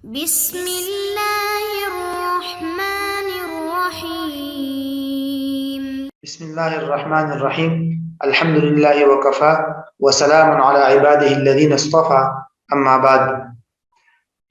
بسم اللہ الرحمن الرحیم بسم اللہ الرحمن الرحیم الحمد للہ وکفا وسلام علی عبادہ الذین اصطفى اما بعد.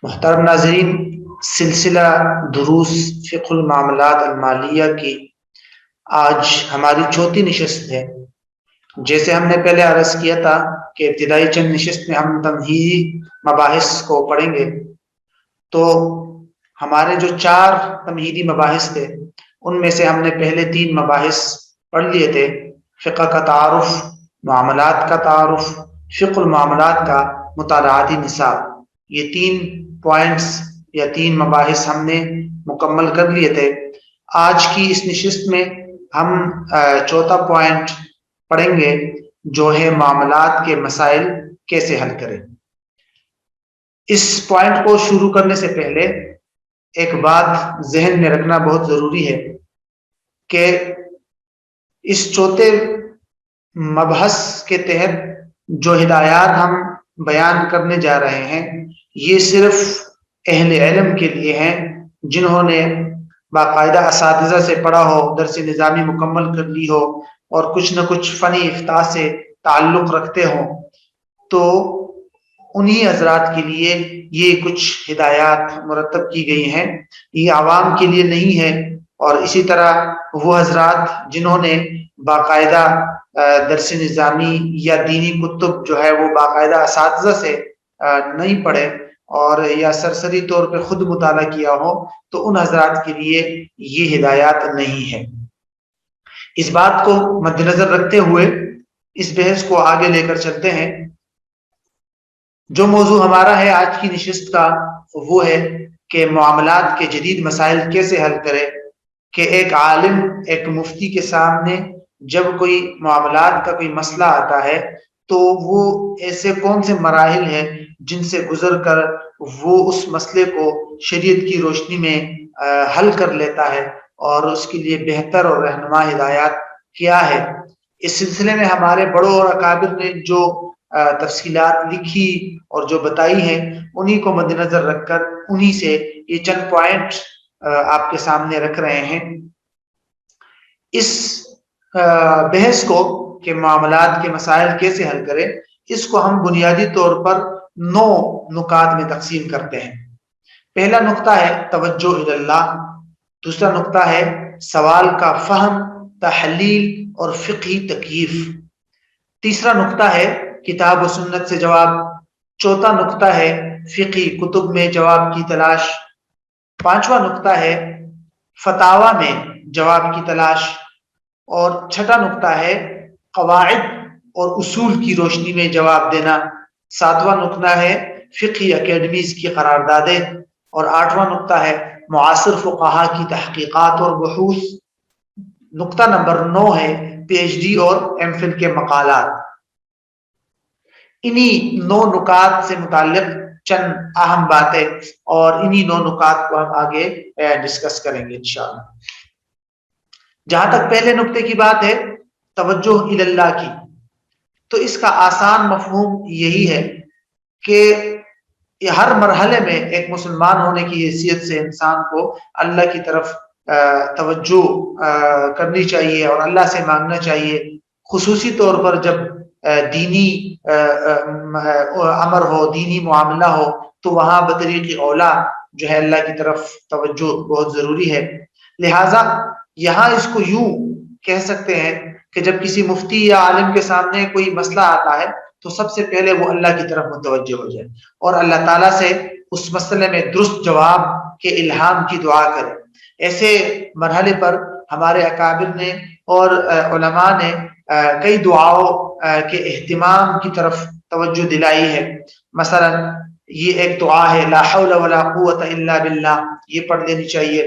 محترم ناظرین، سلسلہ دروس فقہ المعاملات المالیہ کی آج ہماری چوتھی نشست ہے. جیسے ہم نے پہلے عرض کیا تھا کہ ابتدائی چند نشست میں ہم تمہیدی مباحث کو پڑھیں گے، تو ہمارے جو 4 تمہیدی مباحث تھے ان میں سے ہم نے پہلے 3 مباحث پڑھ لیے تھے: فقہ کا تعارف، معاملات کا تعارف، فقہ المعاملات کا مطالعاتی نصاب. یہ 3 پوائنٹس یا 3 مباحث ہم نے مکمل کر لیے تھے. آج کی اس نشست میں ہم چوتھا پوائنٹ پڑھیں گے جو ہے معاملات کے مسائل کیسے حل کریں. اس پوائنٹ کو شروع کرنے سے پہلے ایک بات ذہن میں رکھنا بہت ضروری ہے کہ اس چوتھے مبحث کے تحت جو ہدایات ہم بیان کرنے جا رہے ہیں یہ صرف اہل علم کے لیے ہیں، جنہوں نے باقاعدہ اساتذہ سے پڑھا ہو، درس نظامی مکمل کر لی ہو اور کچھ نہ کچھ فنی افتاح سے تعلق رکھتے ہوں. تو انہی حضرات کے لیے یہ کچھ ہدایات مرتب کی گئی ہیں، یہ عوام کے لیے نہیں ہے. اور اسی طرح وہ حضرات جنہوں نے باقاعدہ درس نظامی یا دینی کتب جو ہے وہ باقاعدہ اساتذہ سے نہیں پڑھے اور یا سرسری طور پہ خود مطالعہ کیا ہو، تو ان حضرات کے لیے یہ ہدایات نہیں ہے. اس بات کو مد نظر رکھتے ہوئے اس بحث کو آگے لے کر چلتے ہیں. جو موضوع ہمارا ہے آج کی نشست کا وہ ہے کہ معاملات کے جدید مسائل کیسے حل کرے. کہ ایک عالم، ایک مفتی کے سامنے جب کوئی معاملات کا کوئی مسئلہ آتا ہے تو وہ ایسے کون سے مراحل ہیں جن سے گزر کر وہ اس مسئلے کو شریعت کی روشنی میں حل کر لیتا ہے اور اس کے لیے بہتر اور رہنما ہدایات کیا ہے. اس سلسلے میں ہمارے بڑوں اور اکابر نے جو تفصیلات لکھی اور جو بتائی ہیں انہی کو مد نظر رکھ کر انہی سے یہ چند پوائنٹ آپ کے سامنے رکھ رہے ہیں. اس بحث کو کہ معاملات کے مسائل کیسے حل کریں، اس کو ہم بنیادی طور پر 9 نکات میں تقسیم کرتے ہیں. پہلا نقطہ ہے توجہ اللہ، دوسرا نقطہ ہے سوال کا فہم، تحلیل اور فقہی تکییف، تیسرا نقطہ ہے کتاب و سنت سے جواب، چوتھا نقطہ ہے فقہی کتب میں جواب کی تلاش، پانچواں نقطہ ہے فتاوی میں جواب کی تلاش، اور چھٹا نقطہ ہے قواعد اور اصول کی روشنی میں جواب دینا، ساتواں نقطہ ہے فقہی اکیڈمیز کی قراردادیں، اور آٹھواں نقطہ ہے معاصر فقہا کی تحقیقات اور بحوث. نقطہ نمبر 9 ہے پی ایچ ڈی اور ایم فل کے مقالات. انہی 9 نکات سے متعلق چند اہم باتیں اور انہی 9 نکات کو ہم آگے ڈسکس کریں گے انشاءاللہ. جہاں تک پہلے نقطے کی بات ہے توجہ اللہ کی، تو اس کا آسان مفہوم یہی ہے کہ ہر مرحلے میں ایک مسلمان ہونے کی حیثیت سے انسان کو اللہ کی طرف توجہ کرنی چاہیے اور اللہ سے مانگنا چاہیے. خصوصی طور پر جب دینی امر ہو، دینی معاملہ ہو، تو وہاں بطریق اولا جو ہے اللہ کی طرف توجہ بہت ضروری ہے. لہٰذا یہاں اس کو یوں کہہ سکتے ہیں کہ جب کسی مفتی یا عالم کے سامنے کوئی مسئلہ آتا ہے تو سب سے پہلے وہ اللہ کی طرف متوجہ ہو جائے اور اللہ تعالیٰ سے اس مسئلے میں درست جواب کے الہام کی دعا کرے. ایسے مرحلے پر ہمارے اکابر نے اور علماء نے کئی دعاؤں کے اہتمام کی طرف توجہ دلائی ہے. مثلا یہ ایک دعا ہے لا حول ولا قوت الا باللہ، یہ پڑھ لینی چاہیے.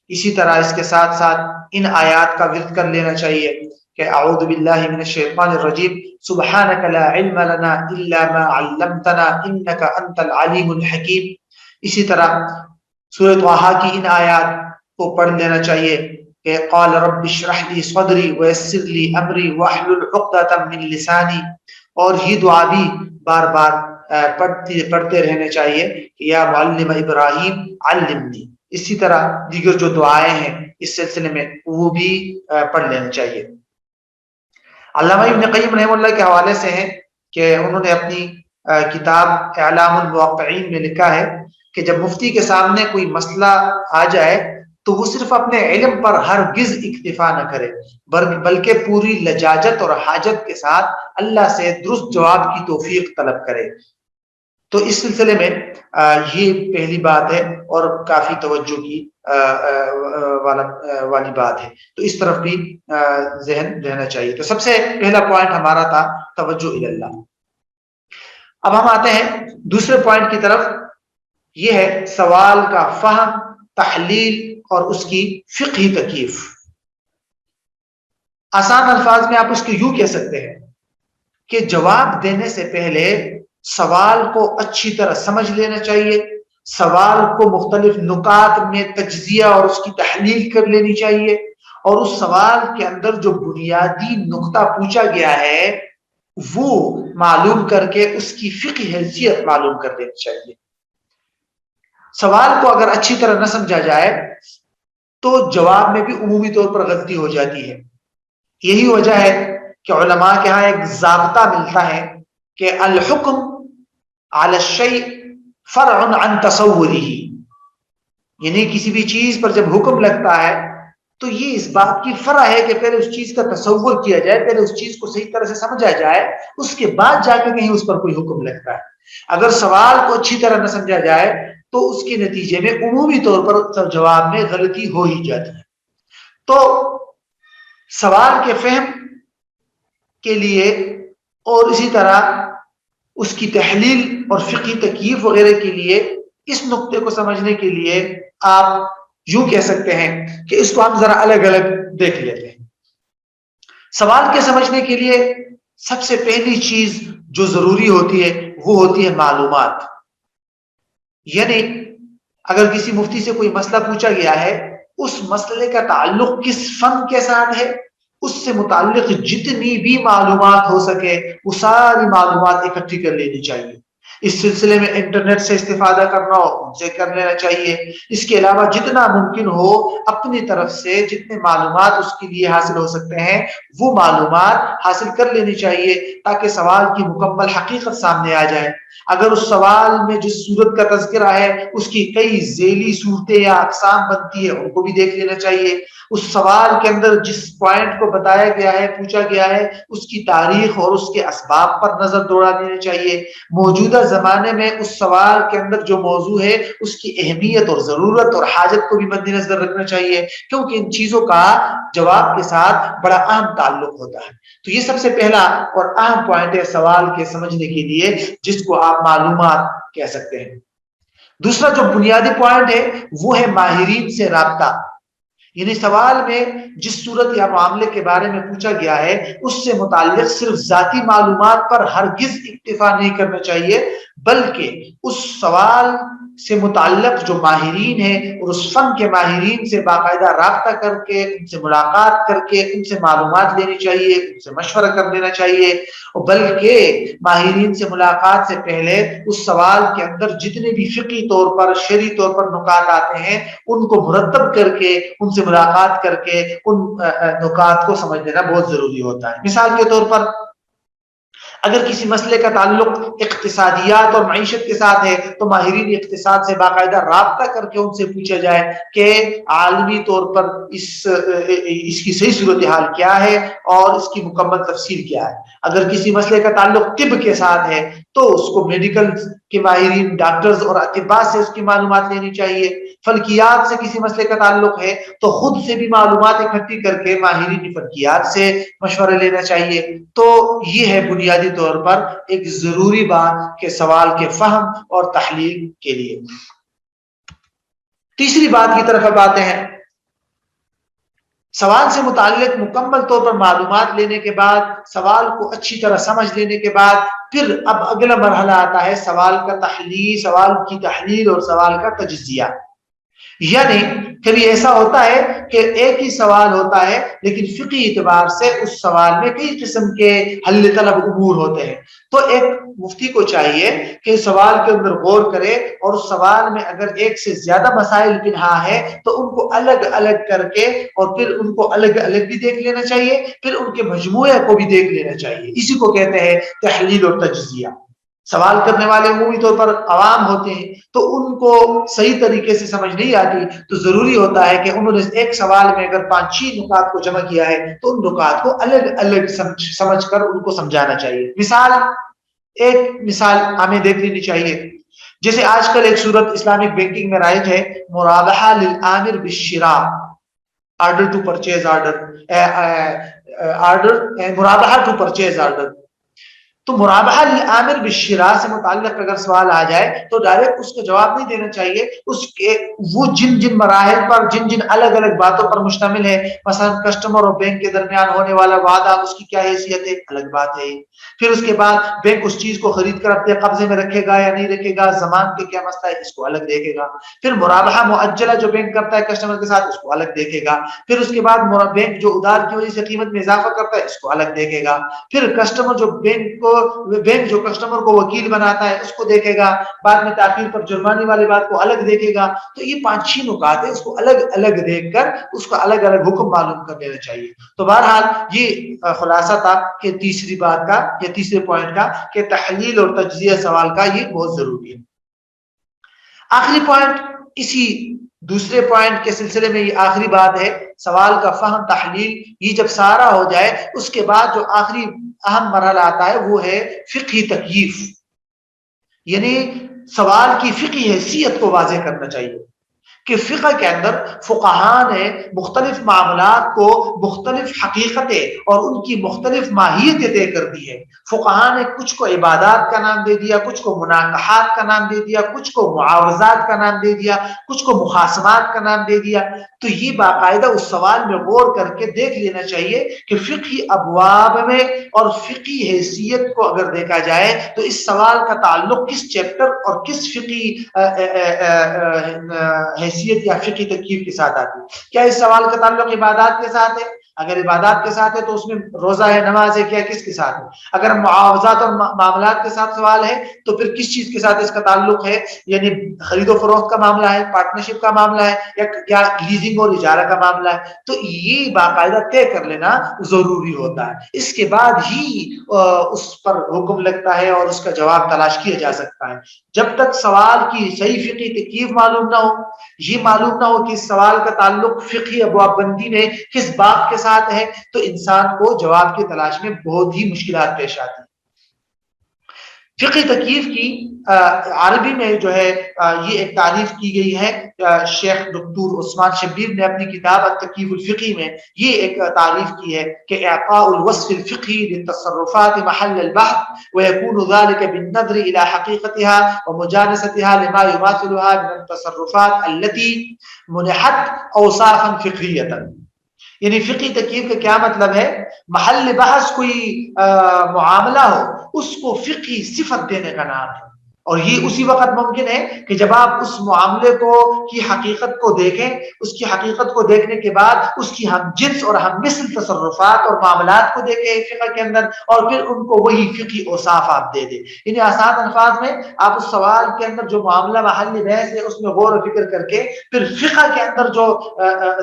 اسی طرح اس کے ساتھ ساتھ ان آیات کا ورد کر لینا چاہیے کہ اعوذ باللہ من الشیطان الرجیم سبحانک لا علم لنا الا ما علمتنا انک انت العلیم الحکیم. اسی طرح سورۃ طٰہٰ کی ان آیات کو پڑھ لینا چاہیے کہ قال رب اشرح لی صدری ویسر لی امری واحلل عقدۃ من لسانی، اور یہ دعا بھی بار بار پڑھتے رہنے چاہیے کہ یا معلم ابراہیم علمنی. اسی طرح دیگر جو دعائیں ہیں اس سلسلے میں وہ بھی پڑھ لینے چاہیے. علامہ ابن قیم رحمہ اللہ کے حوالے سے ہیں کہ انہوں نے اپنی کتاب اعلام الموقعین میں لکھا ہے کہ جب مفتی کے سامنے کوئی مسئلہ آ جائے تو وہ صرف اپنے علم پر ہرگز اکتفا نہ کرے بلکہ پوری لجاجت اور حاجت کے ساتھ اللہ سے درست جواب کی توفیق طلب کرے. تو اس سلسلے میں یہ پہلی بات ہے اور کافی توجہ کی والی بات ہے. تو اس طرف بھی ذہن رہنا چاہیے. تو سب سے پہلا پوائنٹ ہمارا تھا توجہ اللہ. اب ہم آتے ہیں دوسرے پوائنٹ کی طرف. یہ ہے سوال کا فہم، تحلیل اور اس کی فقہی تکیف. آسان الفاظ میں آپ اس کو یوں کہہ سکتے ہیں کہ جواب دینے سے پہلے سوال کو اچھی طرح سمجھ لینا چاہیے، سوال کو مختلف نکات میں تجزیہ اور اس کی تحلیل کر لینی چاہیے، اور اس سوال کے اندر جو بنیادی نقطہ پوچھا گیا ہے وہ معلوم کر کے اس کی فقہی حیثیت معلوم کر دینی چاہیے. سوال کو اگر اچھی طرح نہ سمجھا جائے تو جواب میں بھی عمومی طور پر غلطی ہو جاتی ہے. یہی وجہ ہے کہ علماء کے ہاں ایک ضابطہ ملتا ہے کہ الحکم علی الشیء فرع عن تصورہ، یعنی کسی بھی چیز پر جب حکم لگتا ہے تو یہ اس بات کی فرع ہے کہ پہلے اس چیز کا تصور کیا جائے، پہلے اس چیز کو صحیح طرح سے سمجھا جائے، اس کے بعد جا کے کہیں اس پر کوئی حکم لگتا ہے. اگر سوال کو اچھی طرح نہ سمجھا جائے تو اس کے نتیجے میں عمومی طور پر جواب میں غلطی ہو ہی جاتی ہے. تو سوال کے فہم کے لیے اور اسی طرح اس کی تحلیل اور فقہی تکیف وغیرہ کے لیے اس نقطے کو سمجھنے کے لیے آپ یوں کہہ سکتے ہیں کہ اس کو ہم ذرا الگ الگ دیکھ لیتے ہیں. سوال کے سمجھنے کے لیے سب سے پہلی چیز جو ضروری ہوتی ہے وہ ہوتی ہے معلومات. یعنی اگر کسی مفتی سے کوئی مسئلہ پوچھا گیا ہے، اس مسئلے کا تعلق کس فن کے ساتھ ہے، اس سے متعلق جتنی بھی معلومات ہو سکے وہ ساری معلومات اکٹھی کر لینی چاہیے. اس سلسلے میں انٹرنیٹ سے استفادہ کرنا ہو ان سے کر لینا چاہیے. اس کے علاوہ جتنا ممکن ہو اپنی طرف سے جتنے معلومات اس کے لیے حاصل ہو سکتے ہیں وہ معلومات حاصل کر لینی چاہیے تاکہ سوال کی مکمل حقیقت سامنے آ جائے. اگر اس سوال میں جس صورت کا تذکرہ ہے اس کی کئی ذیلی صورتیں یا اقسام بنتی ہے ان کو بھی دیکھ لینا چاہیے. اس سوال کے اندر جس پوائنٹ کو بتایا گیا ہے، پوچھا گیا ہے، اس کی تاریخ اور اس کے اسباب پر نظر دوڑا دینی چاہیے. موجودہ زمانے میں اس سوال کے اندر جو موضوع ہے اس کی اہمیت اور ضرورت اور حاجت کو بھی مد نظر رکھنا چاہیے، کیونکہ ان چیزوں کا جواب کے ساتھ بڑا اہم تعلق ہوتا ہے. تو یہ سب سے پہلا اور اہم پوائنٹ ہے سوال کے سمجھنے کے لیے، جس کو آپ معلومات کہہ سکتے ہیں. دوسرا جو بنیادی پوائنٹ ہے وہ ہے ماہرین سے رابطہ. یعنی سوال میں جس صورت یا معاملے کے بارے میں پوچھا گیا ہے اس سے متعلق صرف ذاتی معلومات پر ہرگز اکتفا نہیں کرنا چاہیے، بلکہ اس سوال سے متعلق جو ماہرین ہیں اور اس فن کے ماہرین سے باقاعدہ رابطہ کر کے ان سے ملاقات کر کے ان سے معلومات لینی چاہیے، ان سے مشورہ کر لینا چاہیے. بلکہ ماہرین سے ملاقات سے پہلے اس سوال کے اندر جتنے بھی فقہی طور پر شرعی طور پر نکات آتے ہیں ان کو مرتب کر کے ان سے ملاقات کر کے ان نکات کو سمجھ لینا بہت ضروری ہوتا ہے. مثال کے طور پر اگر کسی مسئلے کا تعلق اقتصادیات اور معیشت کے ساتھ ہے تو ماہرین اقتصاد سے باقاعدہ رابطہ کر کے ان سے پوچھا جائے کہ عالمی طور پر اس کی صحیح صورتحال کیا ہے اور اس کی مکمل تفصیل کیا ہے. اگر کسی مسئلے کا تعلق طب کے ساتھ ہے تو اس کو میڈیکل کے ماہرین ڈاکٹرز اور اطباء سے اس کی معلومات لینی چاہیے. فلکیات سے کسی مسئلے کا تعلق ہے تو خود سے بھی معلومات اکٹھی کر کے ماہرین فلکیات سے مشورہ لینا چاہیے. تو یہ ہے بنیادی طور پر ایک ضروری بات کہ سوال کے فہم اور تحلیل کے لیے. تیسری بات کی طرف اب آتے ہیں. سوال سے متعلق مکمل طور پر معلومات لینے کے بعد، سوال کو اچھی طرح سمجھ لینے کے بعد پھر اب اگلا مرحلہ آتا ہے سوال کا تحلیل، سوال کی تحلیل اور سوال کا تجزیہ. یعنی کبھی ایسا ہوتا ہے کہ ایک ہی سوال ہوتا ہے لیکن فقہی اعتبار سے اس سوال میں کئی قسم کے حل طلب امور ہوتے ہیں، تو ایک مفتی کو چاہیے کہ سوال کے اندر غور کرے اور اس سوال میں اگر ایک سے زیادہ مسائل پنہا ہے تو ان کو الگ الگ کر کے اور پھر ان کو الگ الگ بھی دیکھ لینا چاہیے، پھر ان کے مجموعے کو بھی دیکھ لینا چاہیے. اسی کو کہتے ہیں تحلیل اور تجزیہ. سوال کرنے والے عمومی طور پر عوام ہوتے ہیں تو ان کو صحیح طریقے سے سمجھ نہیں آتی، تو ضروری ہوتا ہے کہ انہوں نے ایک سوال میں اگر 5-6 نکات کو جمع کیا ہے تو ان نکات کو الگ الگ سمجھ کر ان کو سمجھانا چاہیے. ایک مثال ہمیں دیکھ لینی چاہیے. جیسے آج کل ایک صورت اسلامک بینکنگ میں رائج ہے، مرابحہ للآمر بالشراء، آرڈر ٹو پرچیز مرابحہ ٹو پرچیز آرڈر. تو مرابحہ للآمر بالشراء سے متعلق اگر سوال آ جائے تو ڈائریکٹ اس کو جواب نہیں دینا چاہیے. اس کے وہ جن مراحل پر جن الگ الگ باتوں پر مشتمل ہے، مثلا کسٹمر اور بینک کے درمیان ہونے والا وعدہ، اس کی کیا حیثیت ہے، الگ بات ہے. پھر اس کے بعد بینک اس چیز کو خرید کر اپنے قبضے میں رکھے گا یا نہیں رکھے گا، زمان کے کیا مسئلہ ہے، اس کو الگ دیکھے گا. پھر مرابحہ مؤجلہ جو بینک کرتا ہے کسٹمر کے ساتھ، اس کو الگ دیکھے گا. پھر اس کے بعد بینک جو ادار کی وجہ سے قیمت میں اضافہ کرتا ہے، اس کو الگ دیکھے گا. پھر کسٹمر جو بینک جو کسٹمر کو وکیل بناتا ہے، اس کو دیکھے گا. بعد میں تاخیر پر جرمانے والی بات کو الگ دیکھے گا. تو یہ 5-6 نکات ہیں، اس کو الگ الگ دیکھ کر اس کا الگ الگ حکم معلوم کر لینا چاہیے. تو بہرحال یہ خلاصہ تھا کہ تیسری بات کا یا تیسرے پوائنٹ کا کہ تحلیل اور تجزیہ سوال کا یہ بہت ضروری ہے. آخری پوائنٹ اسی دوسرے پوائنٹ کے سلسلے میں یہ آخری بات ہے، سوال کا فہم تحلیل. یہ جب سارا ہو جائے اس کے بعد جو آخری اہم مرحلہ آتا ہے وہ ہے فقہی تکییف، یعنی سوال کی فقہی حیثیت کو واضح کرنا چاہیے کہ فقہ کے اندر فقہاء نے مختلف معاملات کو مختلف حقیقتیں اور ان کی مختلف ماہیتیں طے کر دی ہے. فقہاء نے کچھ کو عبادات کا نام دے دیا، کچھ کو مناکحات کا نام دے دیا، کچھ کو معاوضات کا نام دے دیا، کچھ کو مخاصمات کا نام دے دیا. تو یہ باقاعدہ اس سوال میں غور کر کے دیکھ لینا چاہیے کہ فقہی ابواب میں اور فقہی حیثیت کو اگر دیکھا جائے تو اس سوال کا تعلق کس چیپٹر اور کس فقہی حیثیت یا فقہی تکییف کے ساتھ آتی ہے. کیا اس سوال کا تعلق عبادات کے ساتھ ہے؟ اگر عبادات کے ساتھ ہے تو اس میں روزہ ہے، نماز ہے، کیا کس کے ساتھ ہے؟ اگر معاوضات اور معاملات کے ساتھ سوال ہے تو پھر کس چیز کے ساتھ اس کا تعلق ہے، یعنی خرید و فروخت کا معاملہ ہے، پارٹنرشپ کا معاملہ ہے، یا کیا لیزنگ اور اجارہ کا معاملہ ہے. تو یہ باقاعدہ طے کر لینا ضروری ہوتا ہے. اس کے بعد ہی اس پر حکم لگتا ہے اور اس کا جواب تلاش کیا جا سکتا ہے. جب تک سوال کی صحیح فقہی تکییف معلوم نہ ہو، یہ معلوم نہ ہو کہ اس سوال کا تعلق فقہی ابواب بندی میں کس باب کے ساتھ ہے، تو انسان کو جواب کی تلاش میں بہت ہی مشکلات پیش آتی ہیں. فقہی تکییف کی عربی میں جو ہے یہ ایک تعریف کی گئی ہے. شیخ دکتور عثمان شبیر نے اپنی کتاب التکییف الفقہی میں یہ ایک تعریف کی ہے کہ اعطاء الوصف الفقہی للتصرفات محل البحث ويكون ذلك بالنظر الى حقيقتها ومجانستها لما يماثلها من التصرفات التي منحت اوصافا فقهية. یعنی فقہی تکییف کا کیا مطلب ہے؟ محل بحث کوئی معاملہ ہو، اس کو فقہی صفت دینے کا نام ہے. اور یہ اسی وقت ممکن ہے کہ جب آپ اس معاملے کو کی حقیقت کو دیکھیں، اس کی حقیقت کو دیکھنے کے بعد اس کی ہم جنس اور ہم مثل تصرفات اور معاملات کو دیکھیں فقہ کے اندر، اور پھر ان کو وہی فقہی اوصاف آپ دے دیں. یعنی آسان الفاظ میں آپ اس سوال کے اندر جو معاملہ محل بحث ہے اس میں غور و فکر کر کے پھر فقہ کے اندر جو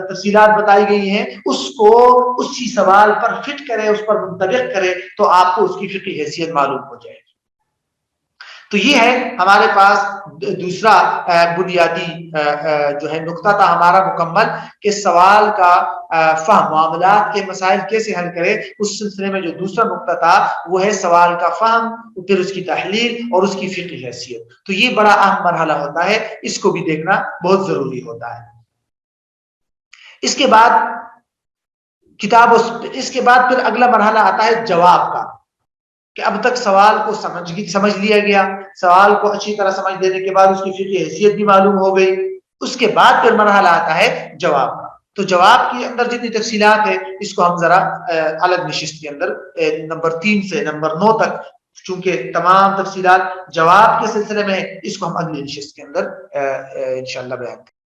تفصیلات بتائی گئی ہیں اس کو اسی سوال پر فٹ کرے، اس پر منطبق کرے، تو آپ کو اس کی فقہی حیثیت معلوم ہو جائے گی. تو یہ ہے ہمارے پاس دوسرا بنیادی جو ہے نقطہ تھا ہمارا مکمل کہ سوال کا فہم، معاملات کے مسائل کیسے حل کرے. اس سلسلے میں جو دوسرا نقطہ تھا وہ ہے سوال کا فہم، پھر اس کی تحلیل اور اس کی فقہی حیثیت. تو یہ بڑا اہم مرحلہ ہوتا ہے، اس کو بھی دیکھنا بہت ضروری ہوتا ہے. اس کے بعد اس کے بعد پھر اگلا مرحلہ آتا ہے جواب کا، کہ اب تک سوال کو سمجھ لیا گیا، سوال کو اچھی طرح سمجھ لینے کے بعد اس کی فقہی حیثیت بھی معلوم ہو گئی. اس کے بعد پھر مرحلہ آتا ہے جواب کا. تو جواب کے اندر جتنی تفصیلات ہے اس کو ہم ذرا الگ نشست کے اندر نمبر 3 سے نمبر 9 تک، چونکہ تمام تفصیلات جواب کے سلسلے میں، اس کو ہم اگلی نشست کے اندر انشاءاللہ بیان کریں.